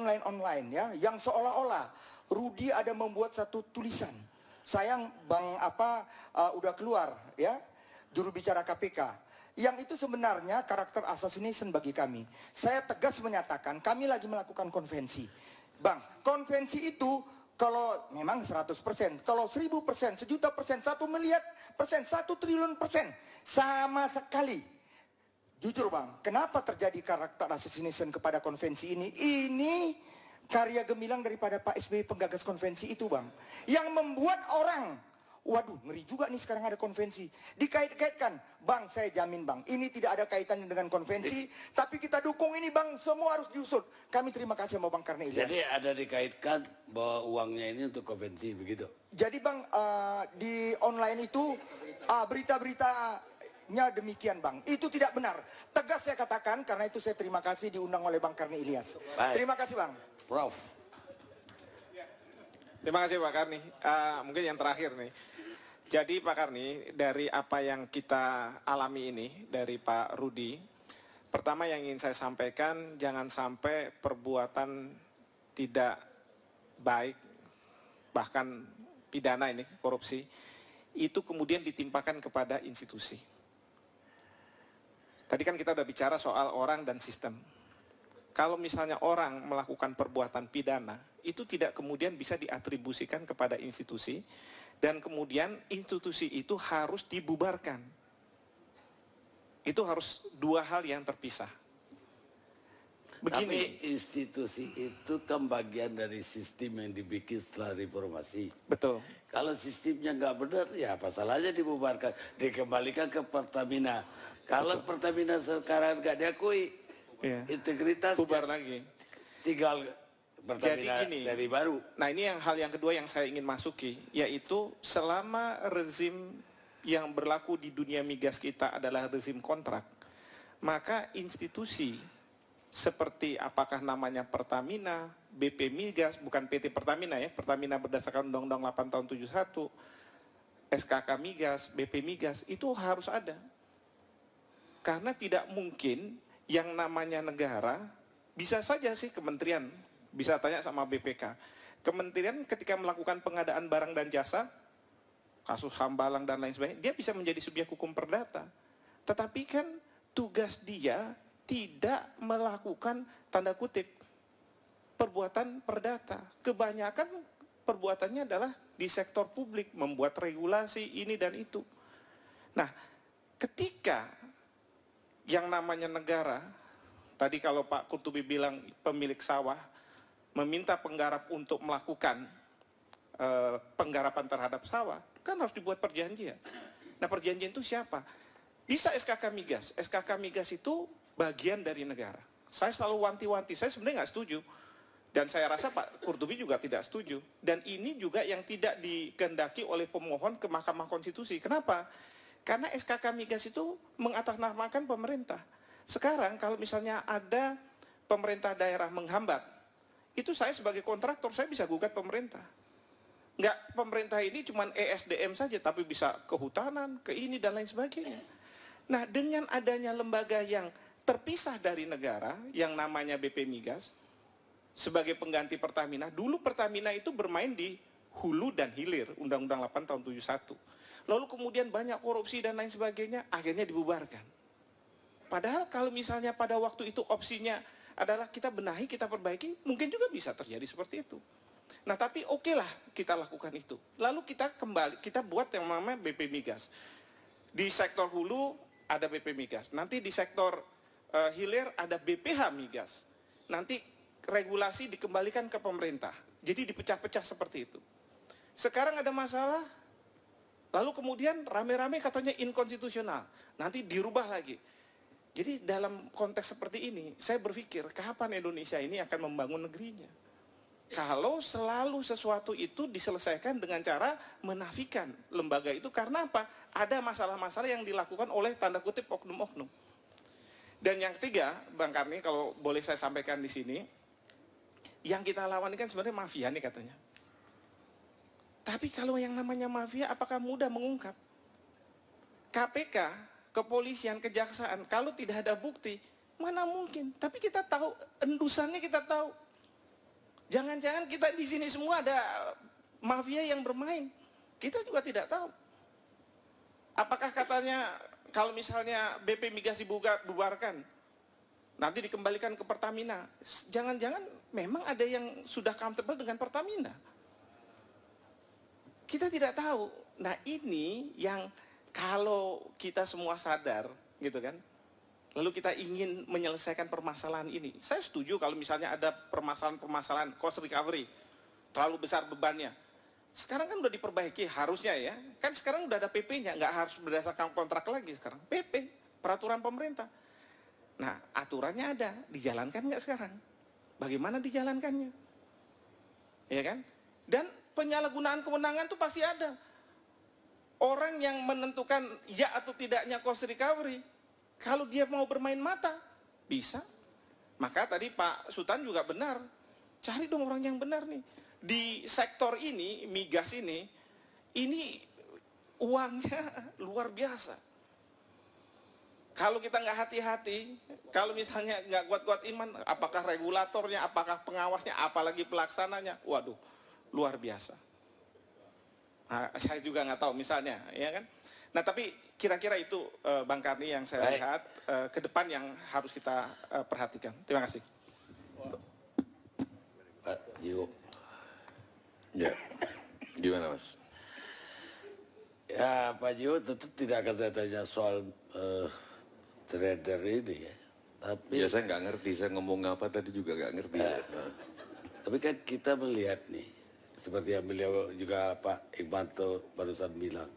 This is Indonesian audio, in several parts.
online ya, yang seolah-olah Rudi ada membuat satu tulisan. Sayang Bang udah keluar ya, juru bicara KPK. Yang itu sebenarnya karakter assassination bagi kami. Saya tegas menyatakan kami lagi melakukan konvensi. Bang, konvensi itu kalau memang 100%, kalau 1000%, 1.000.000%, 1 miliar persen, 1 triliun persen, sama sekali. Jujur Bang, kenapa terjadi karakter assassination kepada konvensi ini? Ini karya gemilang daripada Pak SBY penggagas konvensi itu Bang. Yang membuat orang, waduh ngeri juga nih sekarang ada konvensi. Dikait-kaitkan, Bang saya jamin Bang, ini tidak ada kaitannya dengan konvensi, tapi kita dukung ini Bang, semua harus diusut. Kami terima kasih sama Bang Karni Ilyas. Jadi ada dikaitkan bahwa uangnya ini untuk konvensi begitu? Jadi Bang, di online itu berita-beritanya demikian Bang. Itu tidak benar. Tegas saya katakan, karena itu saya terima kasih diundang oleh Bang Karni Ilyas. Baik. Terima kasih Bang. Prof. Terima kasih Pak Karni. Mungkin yang terakhir nih. Jadi Pak Karni, dari apa yang kita alami ini dari Pak Rudi, pertama yang ingin saya sampaikan, jangan sampai perbuatan tidak baik, bahkan pidana ini, korupsi, itu kemudian ditimpakan kepada institusi. Tadi kan kita udah bicara soal orang dan sistem. Kalau misalnya orang melakukan perbuatan pidana, itu tidak kemudian bisa diatribusikan kepada institusi, dan kemudian institusi itu harus dibubarkan. Itu harus dua hal yang terpisah. Begini. Tapi institusi itu kan bagian dari sistem yang dibikin setelah reformasi. Betul. Kalau sistemnya nggak benar, ya apa salahnya dibubarkan, dikembalikan ke Pertamina. Kalau Pertamina sekarang nggak diakui, integritas bubar lagi. Tinggal Pertamina jadi gini, seri baru. Nah ini hal yang kedua yang saya ingin masuki, yaitu selama rezim yang berlaku di dunia migas kita adalah rezim kontrak, maka institusi seperti apakah namanya Pertamina, BP Migas, bukan PT Pertamina ya, Pertamina berdasarkan Undang-Undang 8 tahun 71, SKK Migas, BP Migas, itu harus ada. Karena tidak mungkin yang namanya negara, bisa saja sih kementerian, bisa tanya sama BPK. Kementerian ketika melakukan pengadaan barang dan jasa, kasus Hambalang dan lain sebagainya, dia bisa menjadi subjek hukum perdata. Tetapi kan tugas dia tidak melakukan tanda kutip perbuatan perdata. Kebanyakan perbuatannya adalah di sektor publik, membuat regulasi ini dan itu. Nah, ketika yang namanya negara, tadi kalau Pak Kurtubi bilang pemilik sawah meminta penggarap untuk melakukan penggarapan terhadap sawah, kan harus dibuat perjanjian. Nah perjanjian itu siapa? Bisa SKK Migas. SKK Migas itu bagian dari negara. Saya selalu wanti-wanti, saya sebenarnya nggak setuju. Dan saya rasa Pak Kurtubi juga tidak setuju. Dan ini juga yang tidak dikehendaki oleh pemohon ke Mahkamah Konstitusi. Kenapa? Karena SKK Migas itu mengatasnamakan pemerintah. Sekarang kalau misalnya ada pemerintah daerah menghambat, itu saya sebagai kontraktor, saya bisa gugat pemerintah. Enggak, pemerintah ini cuma ESDM saja, tapi bisa kehutanan, ke ini dan lain sebagainya. Nah, dengan adanya lembaga yang terpisah dari negara, yang namanya BP Migas, sebagai pengganti Pertamina, dulu Pertamina itu bermain di hulu dan hilir, Undang-Undang 8 tahun 71. Lalu kemudian banyak korupsi dan lain sebagainya, akhirnya dibubarkan. Padahal kalau misalnya pada waktu itu opsinya adalah kita benahi, kita perbaiki, mungkin juga bisa terjadi seperti itu. Nah tapi oke lah kita lakukan itu. Lalu kita kembali, kita buat yang namanya BP Migas. Di sektor hulu ada BP Migas, nanti di sektor hilir ada BPH Migas. Nanti regulasi dikembalikan ke pemerintah. Jadi dipecah-pecah seperti itu. Sekarang ada masalah, lalu kemudian rame-rame katanya inkonstitusional. Nanti dirubah lagi. Jadi dalam konteks seperti ini, saya berpikir kapan Indonesia ini akan membangun negerinya. Kalau selalu sesuatu itu diselesaikan dengan cara menafikan lembaga itu. Karena apa? Ada masalah-masalah yang dilakukan oleh tanda kutip oknum-oknum. Dan yang ketiga, Bang Karni, kalau boleh saya sampaikan di sini, yang kita lawan ini kan sebenarnya mafia nih katanya. Tapi kalau yang namanya mafia, apakah mudah mengungkap? KPK, kepolisian, kejaksaan, kalau tidak ada bukti, mana mungkin? Tapi kita tahu, endusannya kita tahu. Jangan-jangan kita di sini semua ada mafia yang bermain. Kita juga tidak tahu. Apakah katanya kalau misalnya BP Migas dibubarkan, nanti dikembalikan ke Pertamina. Jangan-jangan memang ada yang sudah comfortable dengan Pertamina. Kita tidak tahu. Nah ini yang kalau kita semua sadar, gitu kan, lalu kita ingin menyelesaikan permasalahan ini. Saya setuju kalau misalnya ada permasalahan-permasalahan cost recovery, terlalu besar bebannya. Sekarang kan udah diperbaiki harusnya ya. Kan sekarang udah ada PP-nya, nggak harus berdasarkan kontrak lagi sekarang. PP, peraturan pemerintah. Nah, aturannya ada, dijalankan nggak sekarang? Bagaimana dijalankannya? Ya kan? Dan penyalahgunaan kewenangan itu pasti ada. Orang yang menentukan ya atau tidaknya cost recovery, kalau dia mau bermain mata, bisa. Maka tadi Pak Sutan juga benar, cari dong orang yang benar nih. Di sektor ini, migas ini uangnya luar biasa. Kalau kita nggak hati-hati, kalau misalnya nggak kuat-kuat iman, apakah regulatornya, apakah pengawasnya, apalagi pelaksananya, waduh, luar biasa. Nah, saya juga nggak tahu misalnya, ya kan? Nah, tapi kira-kira itu Bang Karni yang saya lihat ke depan yang harus kita perhatikan. Terima kasih. Pak Jiwo. Ya, gimana Mas? Ya Pak Jiwo tentu tidak akan saya tanya soal trader ini ya. Tapi Ya saya nggak ngerti, saya ngomong apa tadi juga nggak ngerti. tapi kan kita melihat nih, seperti yang beliau juga Pak Iqmanto barusan bilang,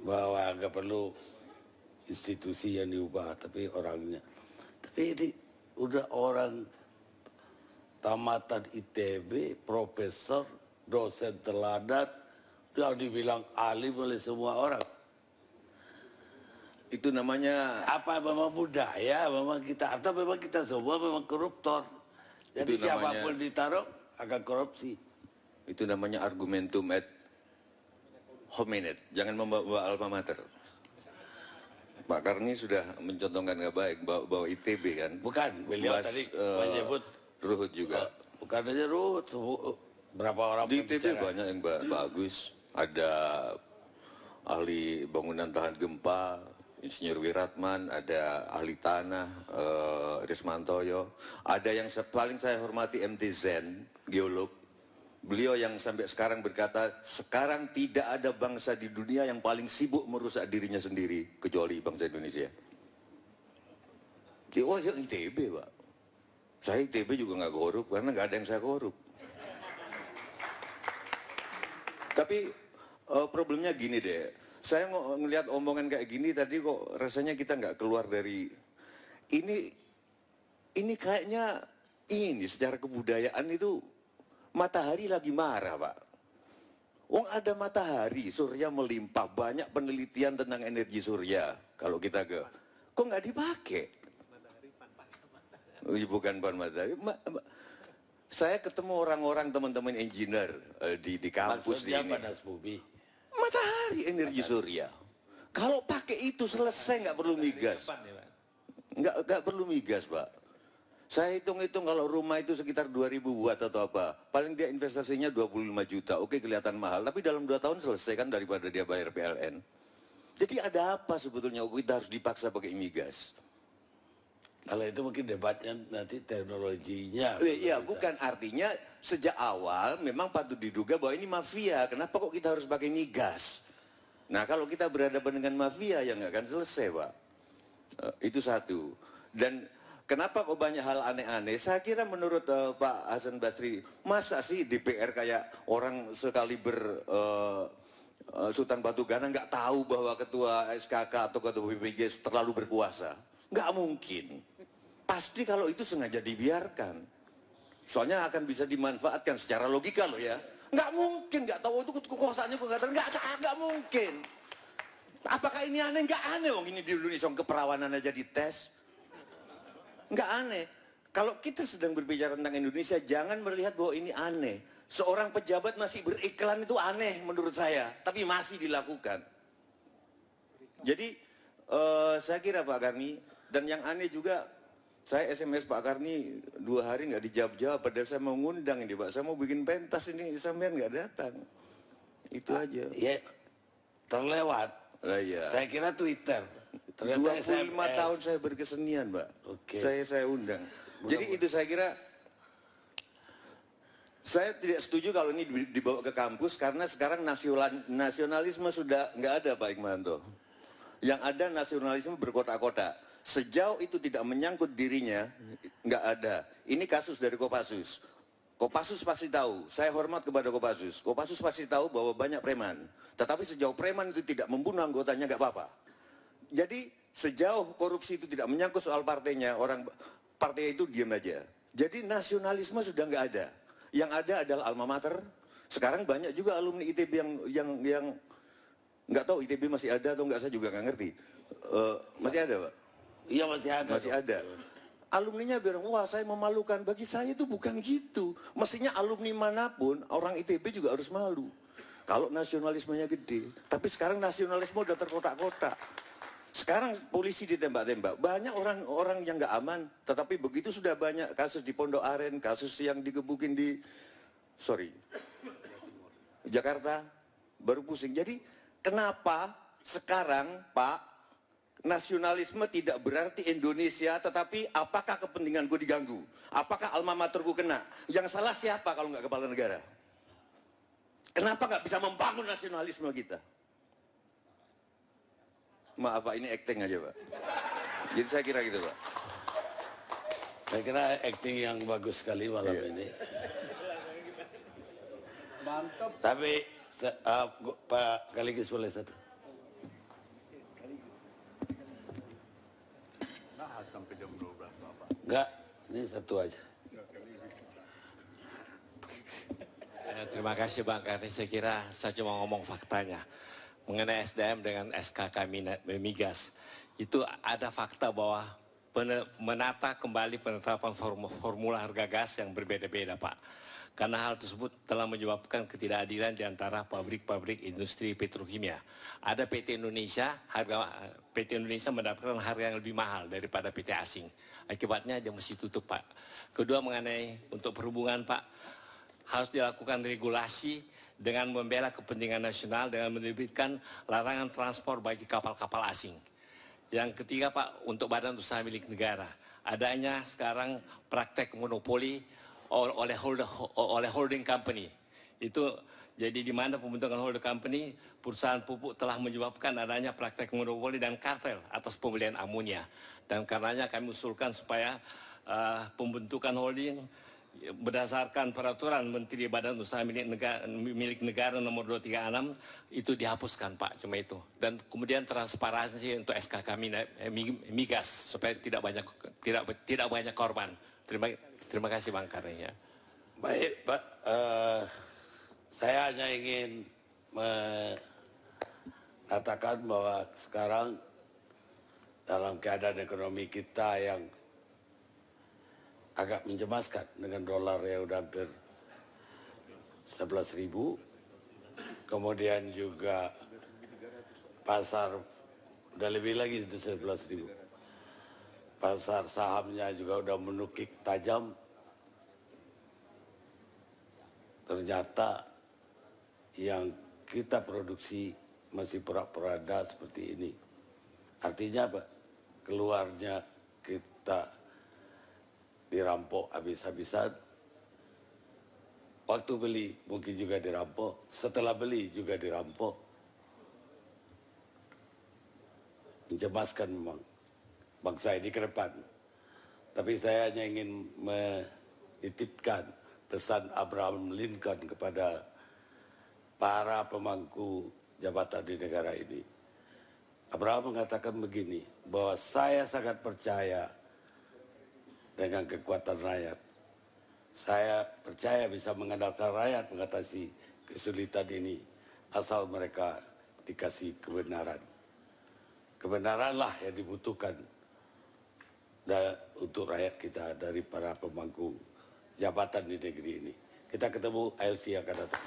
bahwa nggak perlu institusi yang diubah, tapi orangnya. Tapi ini udah orang tamatan ITB, profesor, dosen teladan, yang dibilang alim oleh semua orang. Itu namanya Apa memang budaya, memang kita, atau memang kita semua memang koruptor. Jadi Itu namanya- siapapun ditaruh akan korupsi. Itu namanya argumentum ad hominem. Jangan membawa alma mater. Pak Karni sudah mencontohkan nggak baik bawa ITB kan. Bukan, beliau tadi menyebut Ruhut juga. bukan aja Ruhut, berapa orang Di ITB pembicara. banyak yang bagus. Ada ahli bangunan tahan gempa, Insinyur Wiratman, ada ahli tanah, Rismantoyo. Ada yang paling saya hormati MT Zen, geolog. Beliau yang sampai sekarang berkata, sekarang tidak ada bangsa di dunia yang paling sibuk merusak dirinya sendiri, kecuali bangsa Indonesia. Oh yang ITB Pak. Saya ITB juga nggak korup, karena nggak ada yang saya korup. Tapi problemnya gini deh, saya ngelihat omongan kayak gini tadi kok rasanya kita nggak keluar dari ini kayaknya ini secara kebudayaan itu matahari lagi marah Pak. Wong ada matahari, surya melimpah, banyak penelitian tentang energi surya. Kalau kita kok nggak dipakai? Bukan pan matahari. Saya ketemu orang-orang teman-teman engineer di kampus Maksudnya ini. panas bumi. Matahari energi surya. Kalau pakai itu selesai nggak perlu migas. Nggak perlu migas Pak. Saya hitung-hitung kalau rumah itu sekitar 2.000 watt atau apa. Paling dia investasinya 25 juta. Oke kelihatan mahal. Tapi dalam 2 tahun selesai kan daripada dia bayar PLN. Jadi ada apa sebetulnya kita harus dipaksa pakai migas? Kalau itu mungkin debatnya nanti teknologinya. Iya bukan artinya sejak awal memang patut diduga bahwa ini mafia. Kenapa kok kita harus pakai migas? Nah kalau kita berhadapan dengan mafia ya nggak akan selesai Pak. Itu satu. Dan kenapa kok banyak hal aneh-aneh? Saya kira menurut Pak Hasan Basri, masa sih DPR kayak orang sekaliber Sultan Batu Gana nggak tahu bahwa ketua SKK atau ketua BPJS terlalu berkuasa? Nggak mungkin. Pasti kalau itu sengaja dibiarkan. Soalnya akan bisa dimanfaatkan secara logika loh ya. Nggak mungkin, nggak tahu itu kekuasaannya nggak mungkin. Apakah ini aneh? Nggak aneh wong ini di Indonesia keperawanan aja dites. Nggak aneh. Kalau kita sedang berbicara tentang Indonesia, jangan melihat bahwa ini aneh. Seorang pejabat masih beriklan itu aneh menurut saya, tapi masih dilakukan. Jadi saya kira Pak Karni, dan yang aneh juga Saya SMS Pak Karni 2 hari nggak dijawab-jawab, padahal saya mau ngundang ini Pak. Saya mau bikin pentas ini, sampean nggak datang. Itu aja. Ya, terlewat. Lah ya. Saya kira Twitter. Ternyata 25 SMS. tahun saya berkesenian, Pak. Oke. Saya undang. Jadi itu saya kira saya tidak setuju kalau ini dibawa ke kampus karena sekarang nasionalisme sudah nggak ada, Pak Hikmanto. Yang ada nasionalisme berkotak-kotak. Sejauh itu tidak menyangkut dirinya, nggak ada. Ini kasus dari Kopassus. Kopassus pasti tahu. Saya hormat kepada Kopassus. Kopassus pasti tahu bahwa banyak preman. Tetapi sejauh preman itu tidak membunuh anggotanya, nggak apa-apa. Jadi sejauh korupsi itu tidak menyangkut soal partainya, orang partai itu diam aja. Jadi nasionalisme sudah nggak ada. Yang ada adalah alma mater. Sekarang banyak juga alumni ITB yang nggak tahu ITB masih ada atau nggak, saya juga nggak ngerti. Masih ada, Pak? Iya masih ada. Masih ada. Alumninya bilang, wah saya memalukan. Bagi saya itu bukan gitu. Mestinya alumni manapun, orang ITB juga harus malu. Kalau nasionalismenya gede. Tapi sekarang nasionalisme udah terkotak-kotak. Sekarang polisi ditembak-tembak. Banyak orang yang nggak aman. Tetapi begitu sudah banyak kasus di Pondok Aren, kasus yang digebukin di Jakarta, baru pusing. Jadi kenapa sekarang Pak, nasionalisme tidak berarti Indonesia, tetapi apakah kepentinganku diganggu? Apakah alma materku kena? Yang salah siapa kalau nggak kepala negara? Kenapa nggak bisa membangun nasionalisme kita? Maaf Pak, ini acting aja Pak. Jadi saya kira gitu Pak. Saya kira acting yang bagus sekali malam ini. Mantap. Tapi Pak Kaligis boleh satu. Nah, sampai jam 12 Bapak. Enggak, ini satu aja. Terima kasih Bang Karni. Saya kira saya cuma ngomong faktanya mengenai SDM dengan SKK Migas. Itu ada fakta bahwa menata kembali penetapan formula harga gas yang berbeda-beda Pak. Karena hal tersebut telah menyebabkan ketidakadilan di antara pabrik-pabrik industri petrokimia. Ada PT Indonesia mendapatkan harga yang lebih mahal daripada PT asing. Akibatnya dia mesti tutup Pak. Kedua mengenai untuk perhubungan Pak, harus dilakukan regulasi dengan membela kepentingan nasional dengan menerbitkan larangan transport bagi kapal-kapal asing. Yang ketiga Pak, untuk badan usaha milik negara, adanya sekarang praktek monopoli oleh holding company. Itu jadi di mana pembentukan holding company, perusahaan pupuk telah menyebabkan adanya praktek monopoli dan kartel atas pembelian amonia. Dan karenanya kami usulkan supaya pembentukan holding berdasarkan peraturan Menteri Badan Usaha milik negara nomor 236 itu dihapuskan Pak, cuma itu. Dan kemudian transparansi untuk SKK Migas supaya tidak banyak korban. Terima kasih Bang Karni ya. Baik Pak, saya hanya ingin mengatakan bahwa sekarang dalam keadaan ekonomi kita yang agak mencemaskan dengan dolar yang udah hampir 11.000, kemudian juga pasar udah lebih lagi itu 11.000, pasar sahamnya juga udah menukik tajam. Ternyata yang kita produksi masih porak-poranda seperti ini. Artinya apa? Keluarnya kita dirampok habis-habisan. Waktu beli mungkin juga dirampok, setelah beli juga dirampok. Mencemaskan memang bangsa ini ke depan. Tapi saya hanya ingin menitipkan pesan Abraham Lincoln kepada para pemangku jabatan di negara ini. Abraham mengatakan begini, bahwa saya sangat percaya dengan kekuatan rakyat. Saya percaya bisa mengandalkan rakyat mengatasi kesulitan ini, asal mereka dikasih kebenaran. Kebenaranlah yang dibutuhkan untuk rakyat kita dari para pemangku jabatan di negeri ini. Kita ketemu ALC yang akan datang.